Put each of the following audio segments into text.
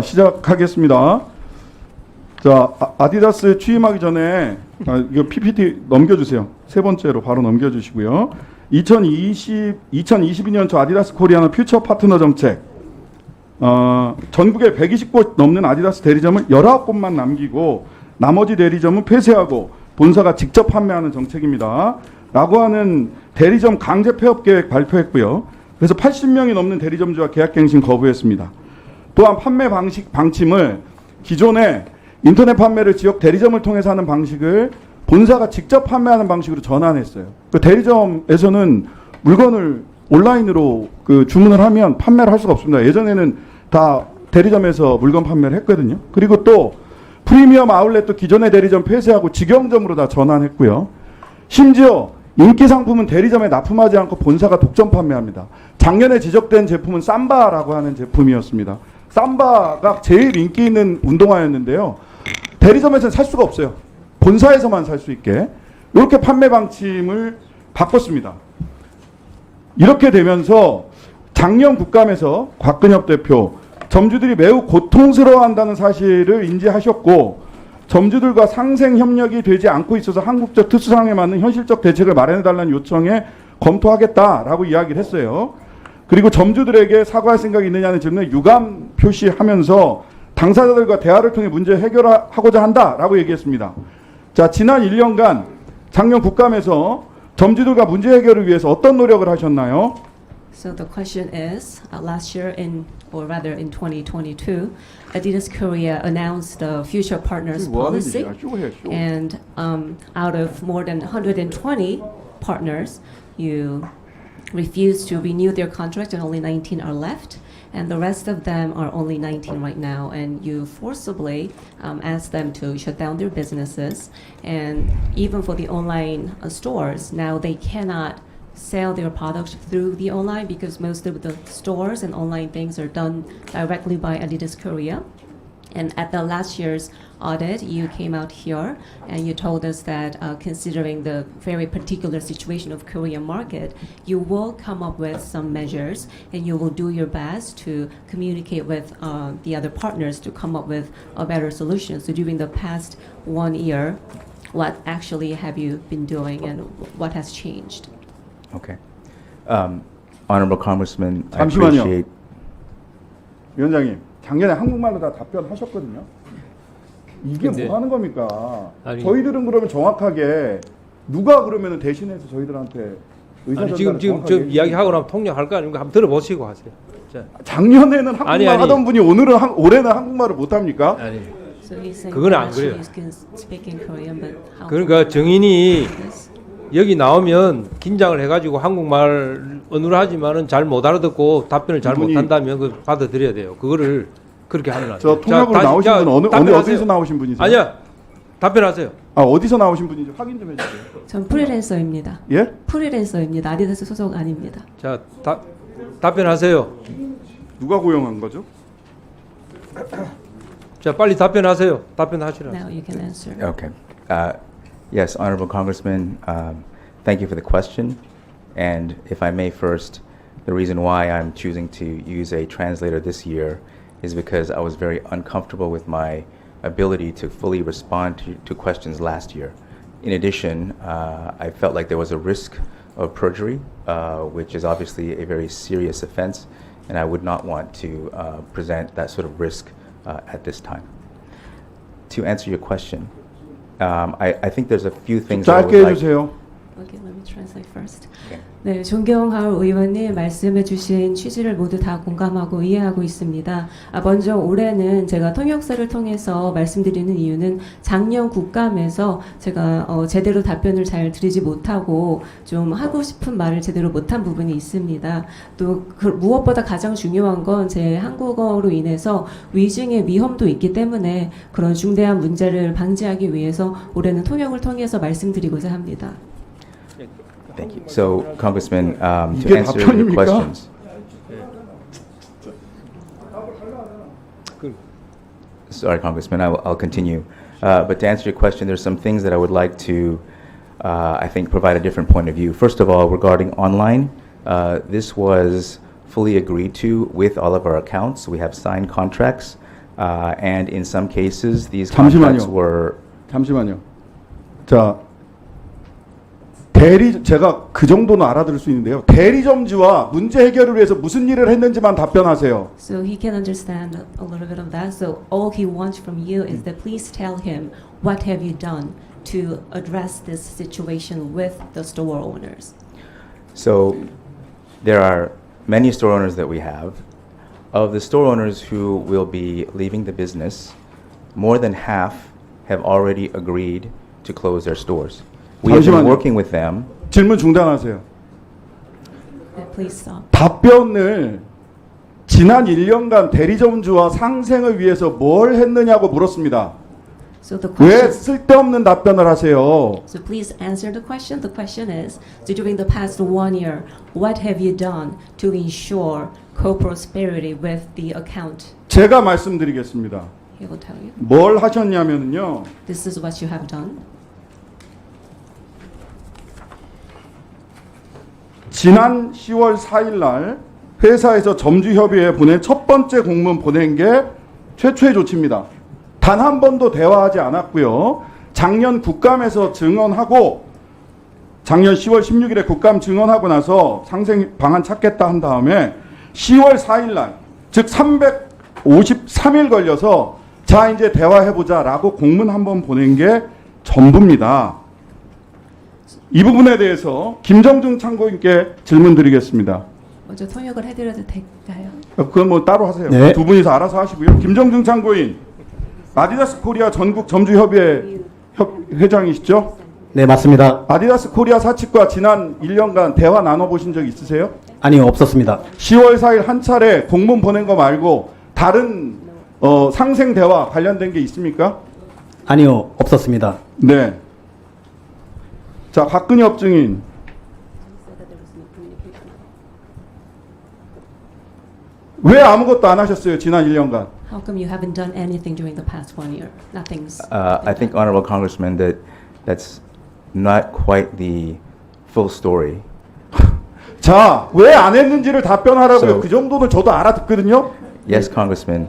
시작하겠습니다. 자, 아디다스 취임하기 전에 이거 PPT 넘겨주세요. 세 번째로 바로 넘겨주시고요. 2022년 저 아디다스 코리아는 퓨처 파트너 정책. 전국에 120곳 넘는 아디다스 대리점을 19곳만 남기고 나머지 대리점은 폐쇄하고 본사가 직접 판매하는 정책입니다. 라고 하는 대리점 강제 폐업 계획 발표했고요. 그래서 80명이 넘는 대리점주와 계약갱신 거부했습니다. 또한 판매 방침을 기존에 인터넷 판매를 지역 대리점을 통해서 하는 방식을 본사가 직접 판매하는 방식으로 전환했어요. 그 대리점에서는 물건을 온라인으로 주문을 하면 판매를 할 수가 없습니다. 예전에는 다 대리점에서 물건 판매를 했거든요. 그리고 또 프리미엄 아울렛도 기존의 대리점 폐쇄하고 직영점으로 다 전환했고요. 심지어 인기 상품은 대리점에 납품하지 않고 본사가 독점 판매합니다. 작년에 지적된 제품은 삼바라고 하는 제품이었습니다. 삼바가 제일 인기 있는 운동화였는데요. 대리점에서는 살 수가 없어요. 본사에서만 살 수 있게. 이렇게 판매 방침을 바꿨습니다. 이렇게 되면서 작년 국감에서 곽근엽 대표, 점주들이 매우 고통스러워한다는 사실을 인지하셨고 점주들과 상생 협력이 되지 않고 있어서 한국적 특수상황에 맞는 현실적 대책을 마련해달라는 요청에 검토하겠다라고 이야기를 했어요. 그리고 점주들에게 사과할 생각이 있느냐는 질문에 유감 표시하면서 당사자들과 대화를 통해 문제 해결하고자 한다라고 얘기했습니다. 자, 지난 1년간 작년 국감에서 점주들과 문제 해결을 위해서 어떤 노력을 하셨나요? So the question is, last year or rather in 2022, Adidas Korea announced the future partners policy, and out of more than 120 partners, you refused to renew their contract, and only 19 are left. And the rest of them are only 19 right now, and you forcibly asked them to shut down their businesses. And even for the online stores, now they cannot sell their products through the online because most of the stores and online things are done directly by Adidas Korea. And at the last year's audit, you came out here and you told us that considering the very particular situation of Korean market, you will come up with some measures and you will do your best to communicate with the other partners to come up with a better solution. So during the past 1 year, what actually have you been doing and what has changed? Okay. Honorable Congressman, I 잠시만요. appreciate. 위원장님, 작년에 한국말로 다 답변하셨거든요. 이게 근데- 뭐 하는 겁니까? 아니- 저희들은 그러면 정확하게 누가 그러면 대신해서 저희들한테 의사 아니 전달을 지금 정확하게 저 이야기하고 나면 통역할 거 아닙니까? 한번 들어보시고 하세요. 자, 작년에는 한국말 아니. 하던 분이 올해는 한국말을 못 합니까? 아니 So he's saying 그건 안 that 그래요. you can speak in Korean, but how? 그러니까 정인이 Yes. 여기 나오면 긴장을 해가지고 한국말 언어로 하지만은 잘 못 알아듣고 답변을 잘 이분이- 못한다면 그 받아들여야 돼요. 그거를 그렇게 하면 안 저 돼요. 통역으로 나오신 분은 어느 답변하세요. 어디서 나오신 분이세요? 아니야, 답변하세요. 어디서 나오신 분인지 확인 좀 해주세요. 전 프리랜서입니다. 예? 프리랜서입니다. 아디다스 소속 아닙니다. 자, 답변하세요. 누가 고용한 거죠? 자, 빨리 답변하세요. 답변하시라. Now you can answer. Okay. Yes, Honorable Congressman, thank you for the question. And if I may first, the reason why I'm choosing to use a translator this year is because I was very uncomfortable with my ability to fully respond to questions last year. In addition, I felt like there was a risk of perjury, which is obviously a very serious offense, and I would not want to present that sort of risk at this time. To answer your question, I think there's a few things that I would 짧게 like. 해주세요. Okay, let me translate first. Okay. 네, 존경하올 의원님 말씀해주신 취지를 모두 다 공감하고 이해하고 있습니다. 먼저 올해는 제가 통역사를 통해서 말씀드리는 이유는 작년 국감에서 제가 제대로 답변을 잘 드리지 못하고 좀 하고 싶은 말을 제대로 못한 부분이 있습니다. 또 무엇보다 가장 중요한 건 제 한국어로 인해서 위증의 위험도 있기 때문에 그런 중대한 문제를 방지하기 위해서 올해는 통역을 통해서 말씀드리고자 합니다. Thank you. So, Congressman, to 이게 answer your 답변입니까? questions. Sorry, Congressman, I'll continue. But to answer your question, there's some things that I would like to, I think, provide a different point of view. First of all, regarding online, this was fully agreed to with all of our accounts. We have signed contracts And in some cases, these 잠시만요. contracts were 잠시만요. 자, 제가 그 정도는 알아들을 수 있는데요. 대리점주와 문제 해결을 위해서 무슨 일을 했는지만 답변하세요. So he can understand a little bit of that. So all he wants from you is that please tell him what have you done to address this situation with the store owners. So there are many store owners that we have. Of the store owners who will be leaving the business, more than half have already agreed to close their stores. We have been 잠시만요. working with them. 질문 중단하세요. Please stop. 답변을 지난 1년간 대리점주와 상생을 위해서 뭘 했느냐고 물었습니다. So the 왜 question. 쓸데없는 답변을 하세요? So please answer the question. The question is, so during the past 1 year, what have you done to ensure co-prosperity with the account? 제가 말씀드리겠습니다. He will tell you. 뭘 하셨냐면요. This is what you have done. 지난 10월 4일 날 회사에서 점주협의회에 보낸 첫 번째 공문 보낸 게 최초의 조치입니다. 단 한 번도 대화하지 않았고요. 작년 국감에서 증언하고 작년 10월 16일에 국감 증언하고 나서 상생 방안 찾겠다 한 다음에 10월 4일 날, 즉 353일 걸려서 자 이제 대화해보자라고 공문 한 번 보낸 게 전부입니다. 이 부분에 대해서 김정중 참고인께 질문 드리겠습니다. 먼저 통역을 해드려도 될까요? 그건 뭐 따로 하세요. 네. 두 분이서 알아서 하시고요. 김정중 참고인, 아디다스 코리아 전국 점주협의회 회장이시죠? 네, 맞습니다. 아디다스 코리아 사측과 지난 1년간 대화 나눠보신 적 있으세요? 아니요, 없었습니다. 10월 4일 한 차례 공문 보낸 거 말고 다른 상생 대화 관련된 게 있습니까? 아니요, 없었습니다. 네. 자, 박근엽 증인. 왜 아무것도 안 하셨어요? 지난 1년간. How come you haven't done anything during the past 1 year? Nothing's. I think, Honorable Congressman, that that's not quite the full story. 자, 왜 안 했는지를 답변하라고요. So- 그 정도는 저도 알아듣거든요. Yes, Congressman,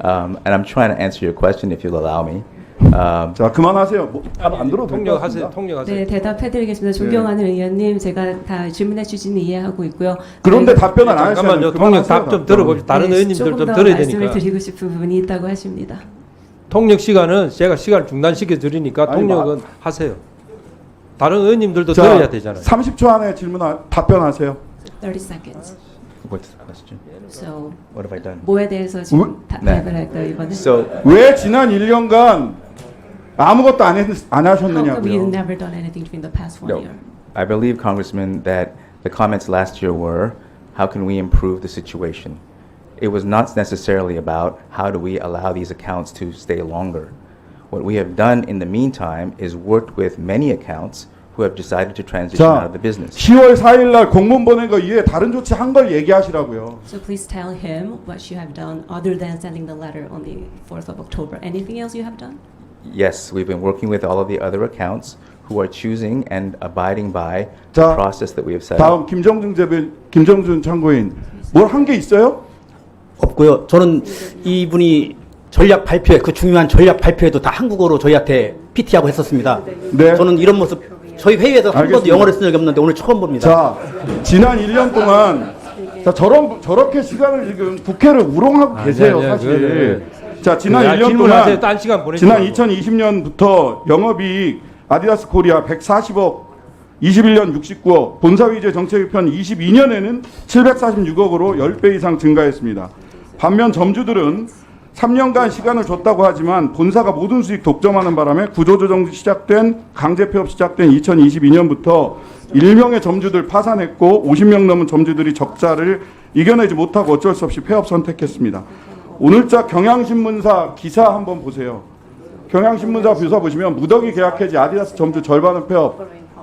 and I'm trying to answer your question if you'll allow me. 자, 그만하세요. 뭐, 안 들어도 될것 통역하세요. 같습니다. 통역하세요. 네, 대답해드리겠습니다. 존경하는 의원님, 제가 다 질문해 주시는 이해하고 있고요. 그런데 저희가 답변을 안 하시면 잠깐만요. 통역 답 좀 들어봅시다. 다른 네, 의원님들 조금 좀 더 들어야 말씀을 되니까. 드리고 싶은 부분이 있다고 하십니다. 통역 시간은 제가 시간 중단시켜 드리니까 아니, 통역은 하세요. 다른 의원님들도 자, 들어야 되잖아요. 30초 안에 답변하세요. 30 seconds. What's the question? So What have I done? 뭐에 대해서 지금 네. 답을 할까요 이번에? So 왜 지난 1년간 아무것도 안 How come you've 하셨느냐고요. never done anything during the past 1 No. year? I believe, Congressman, that the comments last year were, how can we improve the situation? It was not necessarily about how do we allow these accounts to stay longer. What we have done in the meantime is worked with many accounts who have decided to transition out 자, of the business. 10월 4일 날 공문 보낸 거 이외에 다른 조치 한 걸 얘기하시라고요. So please tell him what you have done other than sending the letter on the 4th of October. Anything else you have done? Yes, we've been working with all of the other accounts who are choosing and abiding by 자, the process that we have set up. 다음 김정준 참고인 뭘 한 게 있어요? 없고요. 저는 이분이 전략 발표회, 그 중요한 전략 발표회도 다 한국어로 저희한테 PT하고 했었습니다. 네. 저는 이런 모습 저희 회의에서 한 번도 알겠습니다. 영어를 쓴 적이 없는데 오늘 처음 봅니다. 자, 지난 1년 동안 자, 저렇게 시간을 지금 국회를 우롱하고 계세요, 아니야, 사실. 자, 지난 야, 1년 질문하세요. 동안 딴 시간 보내지 지난 말고. 2020년부터 영업이익 아디다스 코리아 140억, 21년 69억, 본사위제 정책개편 22년에는 746억으로 10배 이상 증가했습니다. 반면 점주들은 3년간 시간을 줬다고 하지만 본사가 모든 수익 독점하는 바람에 구조조정 시작된 강제 폐업 시작된 2022년부터 1명의 점주들 파산했고 50명 넘은 점주들이 적자를 이겨내지 못하고 어쩔 수 없이 폐업 선택했습니다. 오늘자 경향신문사 기사 한번 보세요. 경향신문사 기사 보시면 무더기 계약해지 아디다스 점주 절반은 폐업,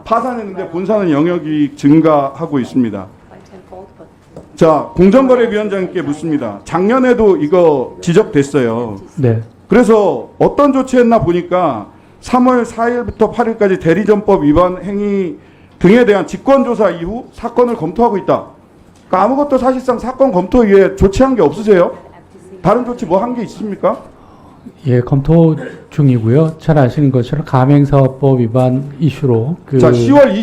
파산했는데 본사는 영역이익 증가하고 있습니다. 자, 공정거래위원장님께 묻습니다. 작년에도 이거 지적됐어요. 네. 그래서 어떤 조치했나 보니까 3월 4일부터 8일까지 대리점법 위반 행위 등에 대한 직권조사 이후 사건을 검토하고 있다. 그러니까 아무것도 사실상 사건 검토 이후에 조치한 게 없으세요? 다른 조치 뭐 한 게 있습니까? 예, 검토 중이고요. 잘 아시는 것처럼 가맹사업법 위반 이슈로 자, 10월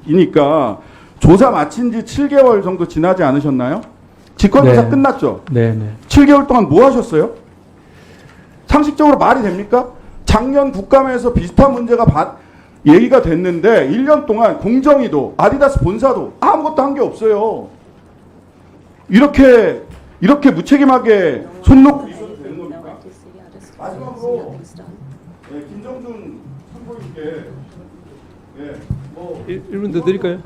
21일이니까 조사 마친 지 7개월 정도 지나지 않으셨나요? 직권조사 네. 끝났죠? 네네. 7개월 동안 뭐 하셨어요? 상식적으로 말이 됩니까? 작년 국감에서 비슷한 문제가 얘기가 됐는데 1년 동안 공정위도 아디다스 본사도 아무것도 한 게 없어요. 이렇게 무책임하게 손 놓고 있어도 되는 겁니까? 마지막으로 김정준 참고인께 1분 더 드릴까요?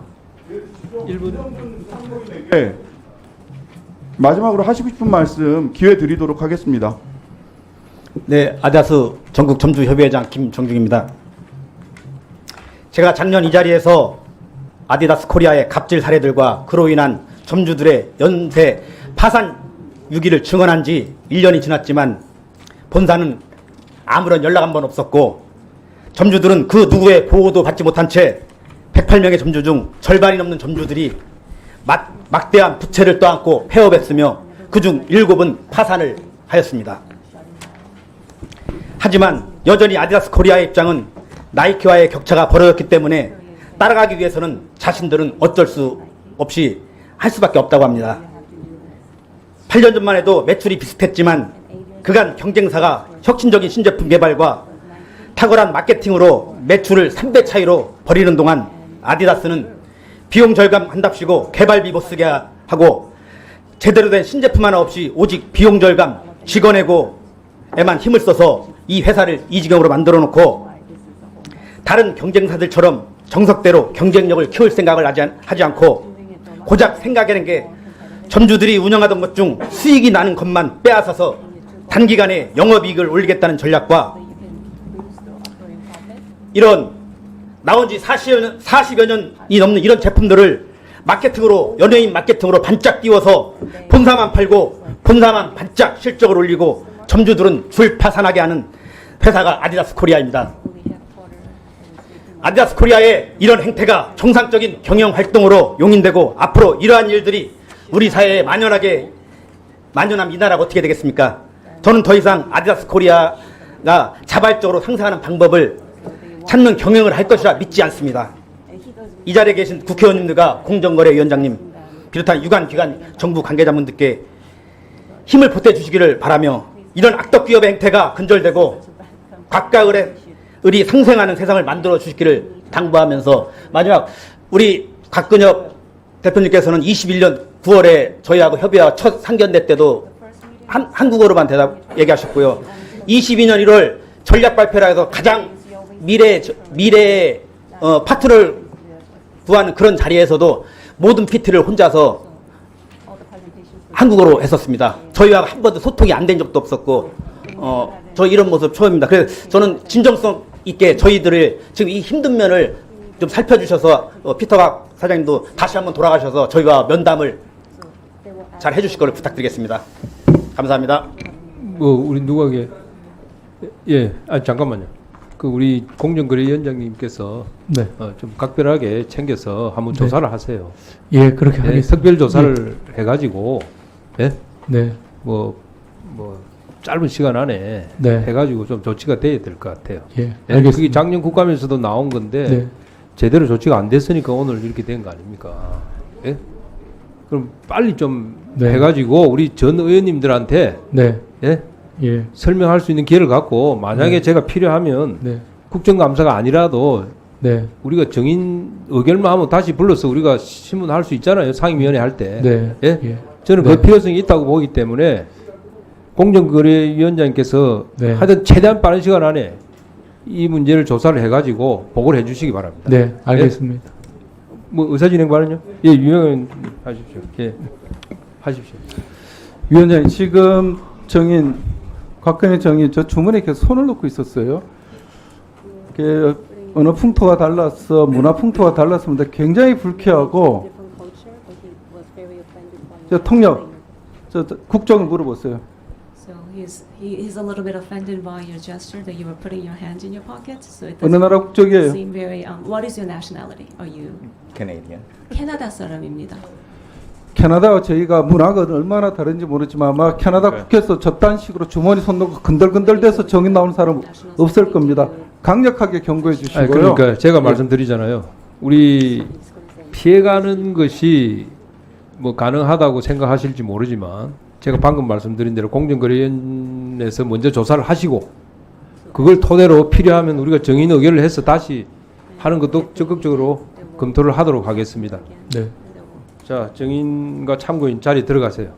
1분. 김정준 참고인에게 마지막으로 하시고 싶은 말씀 기회 드리도록 하겠습니다. 네, 아디다스 전국 점주협의회장 김정중입니다. 제가 작년 이 자리에서 아디다스 코리아의 갑질 사례들과 그로 인한 점주들의 연쇄 파산 위기를 증언한 지 1년이 지났지만 본사는 아무런 연락 한 번 없었고 점주들은 그 누구의 보호도 받지 못한 채 108명의 점주 중 절반이 넘는 점주들이 막대한 부채를 떠안고 폐업했으며 그중 7은 파산을 하였습니다. 하지만 여전히 아디다스 코리아의 입장은 나이키와의 격차가 벌어졌기 때문에 따라가기 위해서는 자신들은 어쩔 수 없이 할 수밖에 없다고 합니다. 8년 전만 해도 매출이 비슷했지만 그간 경쟁사가 혁신적인 신제품 개발과 탁월한 마케팅으로 매출을 3배 차이로 벌이는 동안 아디다스는 비용 절감한답시고 개발비 못 쓰게 하고 제대로 된 신제품 하나 없이 오직 비용 절감, 직원에고에만 힘을 써서 이 회사를 이 지경으로 만들어 놓고 다른 경쟁사들처럼 정석대로 경쟁력을 키울 생각을 하지 않고 고작 생각하는 게 점주들이 운영하던 것 중 수익이 나는 것만 빼앗아서 단기간에 영업이익을 올리겠다는 전략과 이런 나온 지 40여 년이 넘는 이런 제품들을 마케팅으로 연예인 마케팅으로 반짝 띄워서 본사만 팔고 본사만 반짝 실적을 올리고 점주들은 줄 파산하게 하는 회사가 아디다스 코리아입니다. 아디다스 코리아의 이런 행태가 정상적인 경영 활동으로 용인되고 앞으로 이러한 일들이 우리 사회에 만연하면 이 나라가 어떻게 되겠습니까? 저는 더 이상 아디다스 코리아가 자발적으로 상생하는 방법을 찾는 경영을 할 것이라 믿지 않습니다. 이 자리에 계신 국회의원님들과 공정거래위원장님 비롯한 유관기관 정부 관계자분들께 힘을 보태주시기를 바라며 이런 악덕기업의 행태가 근절되고 각가을이 상생하는 세상을 만들어 주시기를 당부하면서 마지막 우리 곽근엽 대표님께서는 21년 9월에 저희하고 협의와 첫 상견례 때도 한국어로만 얘기하셨고요. 22년 1월 전략 발표라 해서 가장 미래의 파트를 구하는 그런 자리에서도 모든 PT를 혼자서 한국어로 했었습니다. 저희와 한 번도 소통이 안 된 적도 없었고 저 이런 모습 처음입니다. 그래서 저는 진정성 있게 저희들을 지금 이 힘든 면을 좀 살펴주셔서 피터박 사장님도 다시 한번 돌아가셔서 저희와 면담을 잘 해주실 걸 부탁드리겠습니다. 감사합니다. 우리 누구에게 잠깐만요. 그 우리 공정거래위원장님께서 네. 좀 각별하게 챙겨서 한번 조사를 하세요. 예, 그렇게 하겠습니다. 특별 조사를 해가지고 네. 뭐 짧은 시간 안에 네. 해가지고 좀 조치가 돼야 될 것 같아요. 예, 그게 알겠습니다. 작년 국감에서도 나온 건데 네. 제대로 조치가 안 됐으니까 오늘 이렇게 된 거 아닙니까? 예? 그럼 빨리 좀 네. 해가지고 우리 전 의원님들한테 네. 예? 예. 설명할 수 있는 기회를 갖고 만약에 제가 필요하면 네. 국정감사가 아니라도 네. 우리가 정인 의결만 하면 다시 불러서 우리가 신문할 수 있잖아요. 상임위원회 할 때. 네. 예? 예. 저는 네. 그 필요성이 있다고 보기 때문에 공정거래위원장께서 네. 하여튼 최대한 빠른 시간 안에 이 문제를 조사를 해가지고 보고를 해주시기 바랍니다. 네, 알겠습니다. 뭐 의사진행 발언요? 예, 유영은 하십시오. 예, 하십시오. 위원장님, 지금 곽근혜 정인 저 주머니에 계속 손을 넣고 있었어요. 언어 풍토가 달라서 문화 풍토가 달랐습니다. 굉장히 불쾌하고 저 통역 저 국정을 물어보세요. So he's a little bit offended by your gesture that you were putting your hands in your pockets. So it 어느 나라 국적이에요? seem very. What is your nationality? Are you Canadian. 캐나다 사람입니다. 캐나다와 저희가 문화가 얼마나 다른지 모르지만 아마 캐나다 국회에서 저딴 식으로 주머니 손 놓고 건들건들대서 정인 나오는 사람 없을 겁니다. 강력하게 경고해 아니, 주시고요. 그러니까 제가 말씀드리잖아요. 우리 피해가는 것이 뭐 가능하다고 생각하실지 모르지만 제가 방금 말씀드린 대로 공정거래위원회에서 먼저 조사를 하시고 그걸 토대로 필요하면 우리가 정인 의결을 해서 다시 하는 것도 적극적으로 검토를 하도록 하겠습니다. 네. 자, 정인과 참고인 자리 들어가세요.